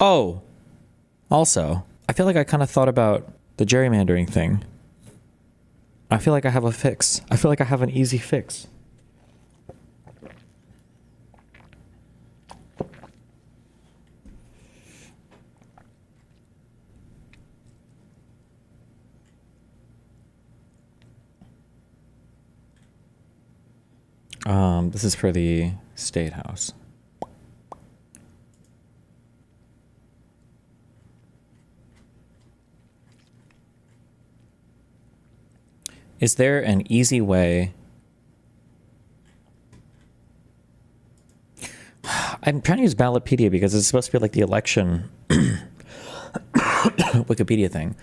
Oh, also, I feel like I kind of thought about the gerrymandering thing. I feel like I have a fix. I feel like I have an easy fix. This is for the State House. Is there an easy way? I'm trying to use Ballotpedia because it's supposed to be like the election Wikipedia thing.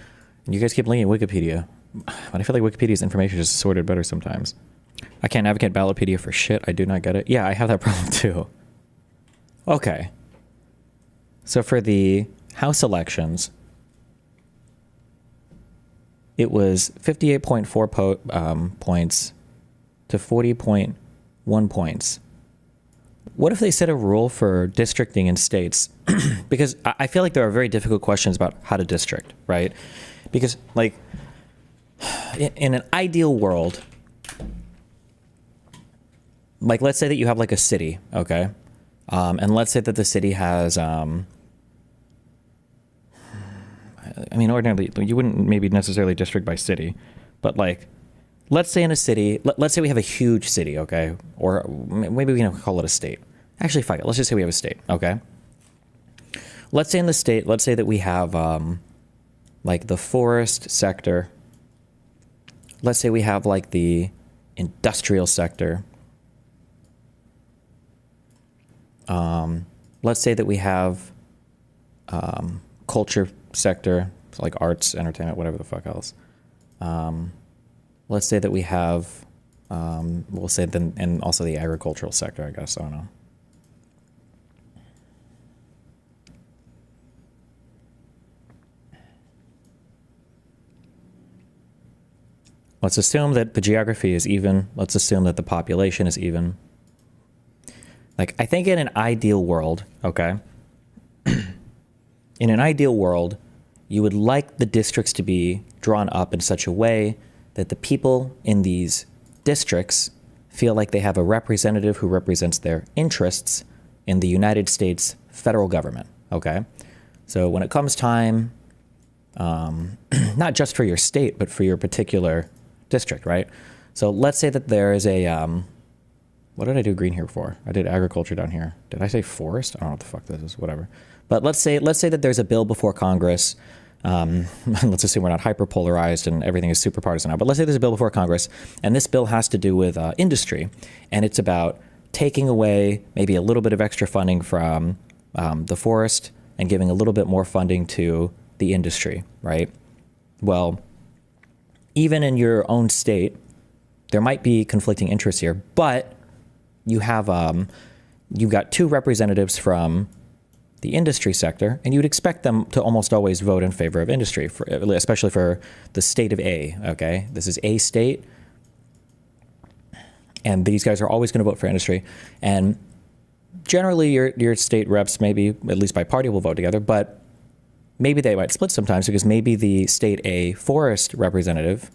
And you guys keep linking Wikipedia. But I feel like Wikipedia's information is sorted better sometimes. I can't advocate Ballotpedia for shit. I do not get it. Yeah, I have that problem too. Okay. So for the House elections, it was 58.4 points to 40.1 points. What if they set a rule for districting in states? Because I feel like there are very difficult questions about how to district, right? Because, like, in an ideal world, like, let's say that you have, like, a city, okay? And let's say that the city has, I mean, ordinarily, you wouldn't maybe necessarily district by city, but, like, let's say in a city, let's say we have a huge city, okay? Or maybe we can call it a state. Actually, fuck it. Let's just say we have a state, okay? Let's say in the state, let's say that we have, like, the forest sector. Let's say we have, like, the industrial sector. Let's say that we have culture sector, so like arts, entertainment, whatever the fuck else. Let's say that we have, we'll say then, and also the agricultural sector, I guess. I don't know. Let's assume that the geography is even. Let's assume that the population is even. Like, I think in an ideal world, okay? In an ideal world, you would like the districts to be drawn up in such a way that the people in these districts feel like they have a representative who represents their interests in the United States federal government, okay? So when it comes time, not just for your state, but for your particular district, right? So let's say that there is a, what did I do green here for? I did agriculture down here. Did I say forest? I don't know what the fuck this is, whatever. But let's say that there's a bill before Congress. Let's assume we're not hyper-polarized and everything is super partisan now. But let's say there's a bill before Congress, and this bill has to do with industry. And it's about taking away maybe a little bit of extra funding from the forest and giving a little bit more funding to the industry, right? Well, even in your own state, there might be conflicting interests here, but you have, you've got two representatives from the industry sector, and you'd expect them to almost always vote in favor of industry, especially for the state of A, okay? This is A state, and these guys are always going to vote for industry. And generally, your state reps, maybe, at least by party, will vote together, but maybe they might split sometimes because maybe the state A forest representative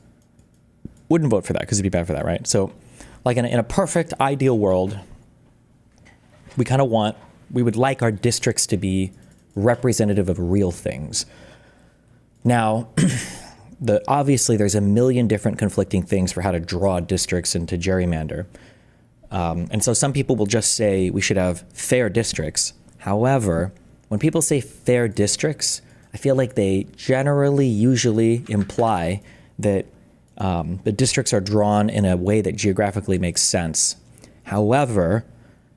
wouldn't vote for that because it'd be bad for that, right? So, like in a perfect ideal world, we kind of we would like our districts to be representative of real things. Now, obviously there's a million different conflicting things for how to draw districts and to gerrymander. And so some people will just say we should have fair districts. However, when people say fair districts, I feel like they usually imply that the districts are drawn in a way that geographically makes sense. However,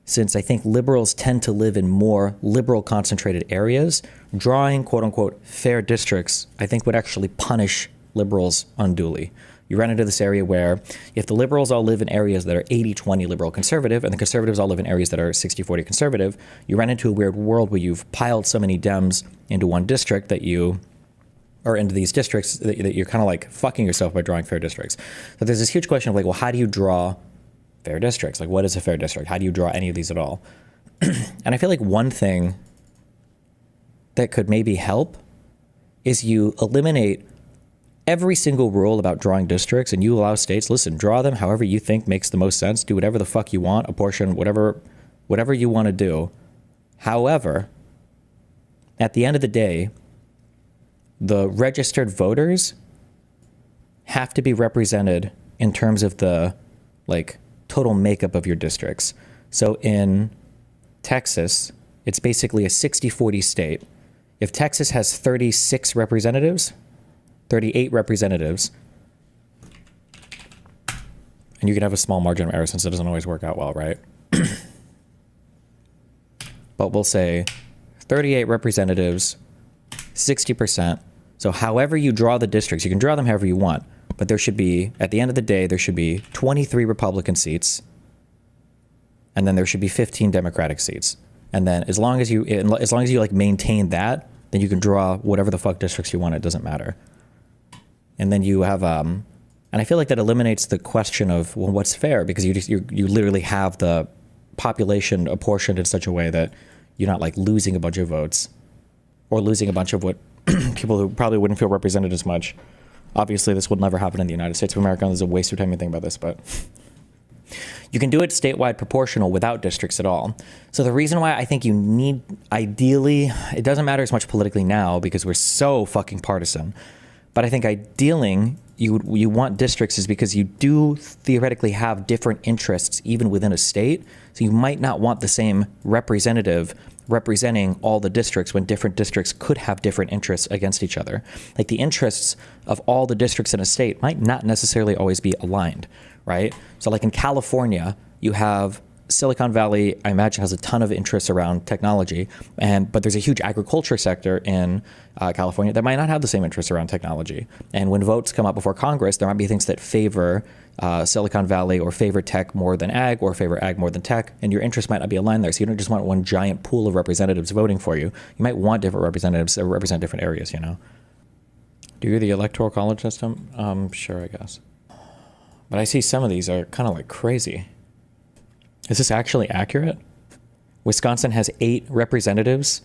since I think liberals tend to live in more liberal concentrated areas, drawing quote unquote fair districts, I think would actually punish liberals unduly. You run into this area where if the liberals all live in areas that are 80-20 liberal conservative and the conservatives all live in areas that are 60-40 conservative, you run into a weird world where you've piled so many Dems into one district that or into these districts that you're kind of like fucking yourself by drawing fair districts. So there's this huge question of like, well, how do you draw fair districts? Like, what is a fair district? How do you draw any of these at all? And I feel like one thing that could maybe help is you eliminate every single rule about drawing districts and you allow states, listen, draw them however you think makes the most sense. Do whatever the fuck you want, apportion, whatever you want to do. However, at the end of the day, the registered voters have to be represented in terms of the like total makeup of your districts. So in Texas, it's basically a 60-40 state. If Texas has 38 representatives, and you can have a small margin of error since it doesn't always work out well, right? But we'll say 38 representatives, 60%. So however you draw the districts, you can draw them however you want, but there should be, at the end of the day, there should be 23 Republican seats, and then there should be 15 Democratic seats. And then as long as you like maintain that, then you can draw whatever the fuck districts you want. It doesn't matter. And then you have, and I feel like that eliminates the question of, well, what's fair? Because you literally have the population apportioned in such a way that you're not like losing a bunch of votes or losing a bunch of what people who probably wouldn't feel represented as much. Obviously, this will never happen in the United States of America. There's a waste of time to think about this, but you can do it statewide proportional without districts at all. So the reason why I think you need, ideally, it doesn't matter as much politically now because we're so fucking partisan, but I think ideally you want districts is because you do theoretically have different interests even within a state. So you might not want the same representative representing all the districts when different districts could have different interests against each other. Like the interests of all the districts in a state might not necessarily always be aligned, right? So like in California, you have Silicon Valley, I imagine, has a ton of interests around technology, but there's a huge agriculture sector in California that might not have the same interests around technology. And when votes come up before Congress, there might be things that favor Silicon Valley or favor tech more than ag or favor ag more than tech, and your interests might not be aligned there. So you don't just want one giant pool of representatives voting for you. You might want different representatives that represent different areas, you know? Do you hear the electoral college system? Sure, I guess. But I see some of these are kind of like crazy. Is this actually accurate? Wisconsin has 8 representatives.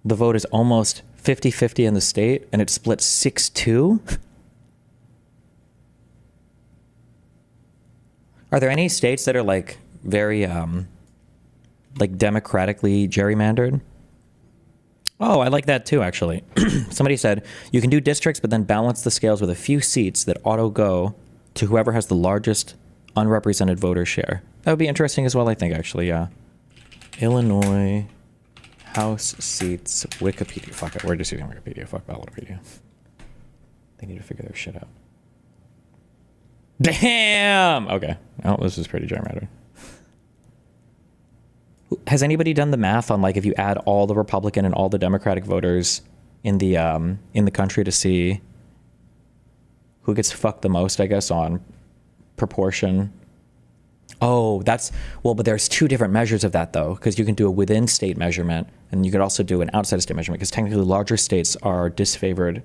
The vote is almost 50-50 in the state, and it's split 6-2. Are there any states that are like very like democratically gerrymandered? Oh, I like that too, actually. Somebody said you can do districts, but then balance the scales with a few seats that auto go to whoever has the largest unrepresented voter share. That would be interesting as well, I think, actually, yeah. Illinois House seats, Wikipedia. Fuck it, we're just using Wikipedia. Fuck Wikipedia. They need to figure their shit out. Damn! Okay. Oh, this is pretty gerrymandered. Has anybody done the math on, like, if you add all the Republican and all the Democratic voters in the country to see who gets fucked the most, I guess, on proportion? Oh, but there's 2 different measures of that, though, because you can do a within state measurement and you could also do an outside of state measurement, because technically larger states are disfavored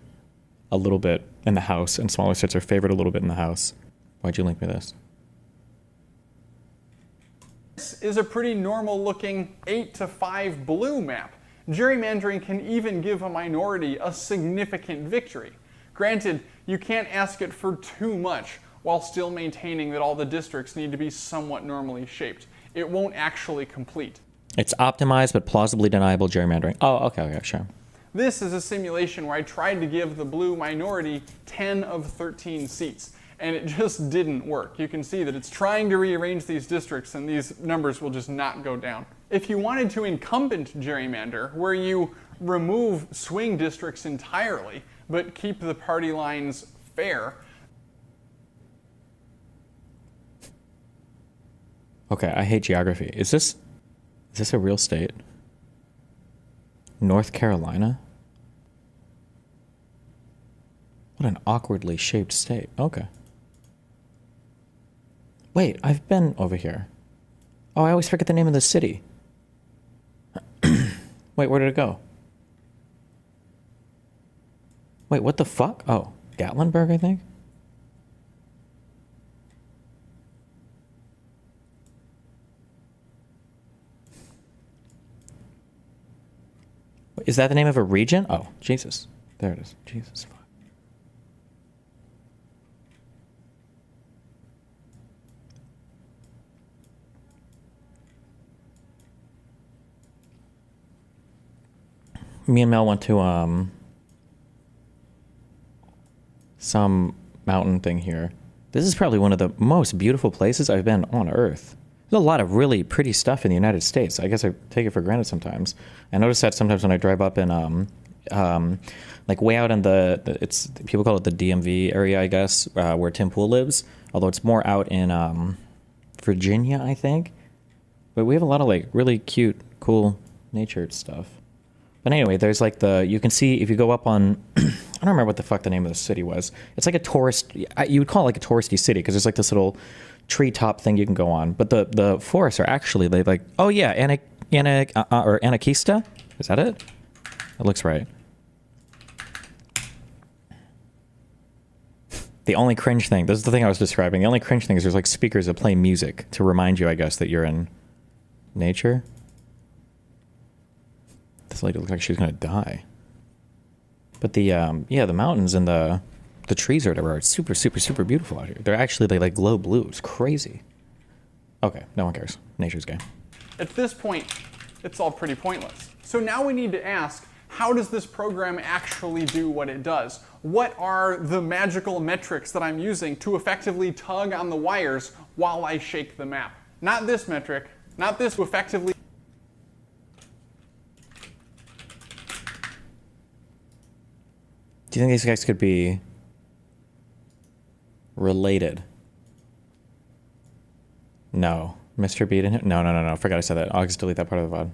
a little bit in the House and smaller states are favored a little bit in the House. Why'd you link me this? This is a pretty normal looking 8-5 blue map. Gerrymandering can even give a minority a significant victory. Granted, you can't ask it for too much, while still maintaining that all the districts need to be somewhat normally shaped. It won't actually complete. It's optimized but plausibly deniable gerrymandering. Oh, okay, sure. This is a simulation where I tried to give the blue minority 10 of 13 seats, and it just didn't work. You can see that it's trying to rearrange these districts, and these numbers will just not go down. If you wanted to incumbent gerrymander, where you remove swing districts entirely, but keep the party lines fair, okay, I hate geography. Is this a real state? North Carolina? What an awkwardly shaped state. Okay. Wait, I've been over here. Oh, I always forget the name of the city. Wait, where did it go? Wait, what the fuck? Oh, Gatlinburg, I think? Is that the name of a region? Oh, Jesus. There it is. Jesus. Fuck. Me and Mel went to some mountain thing here. This is probably one of the most beautiful places I've been on Earth. There's a lot of really pretty stuff in the United States. I guess I take it for granted sometimes. I notice that sometimes when I drive up in like way out in it's people call it the DMV area, I guess, where Tim Pool lives. Although it's more out in Virginia, I think. But we have a lot of like really cute, cool natured stuff. But anyway, there's like you can see if you go up on, I don't remember what the fuck the name of the city was. It's like a tourist, you would call it like a touristy city because there's like this little treetop thing you can go on. But the forests are actually like, oh yeah, or Anarchista? Is that it? It looks right. The only cringe thing, this is the thing I was describing. The only cringe thing is there's like speakers that play music to remind you, I guess, that you're in nature. This lady looks like she's gonna die. But the mountains and the trees or whatever are super, super, super beautiful out here. They like glow blue. It's crazy. Okay, no one cares. Nature's gay. At this point, it's all pretty pointless. So now we need to ask, how does this program actually do what it does? What are the magical metrics that I'm using to effectively tug on the wires while I shake the map? Not this metric, not this to effectively. Do you think these guys could be related? No. Mr. Beat and him? No. Forgot I said that. I'll just delete that part of the VOD.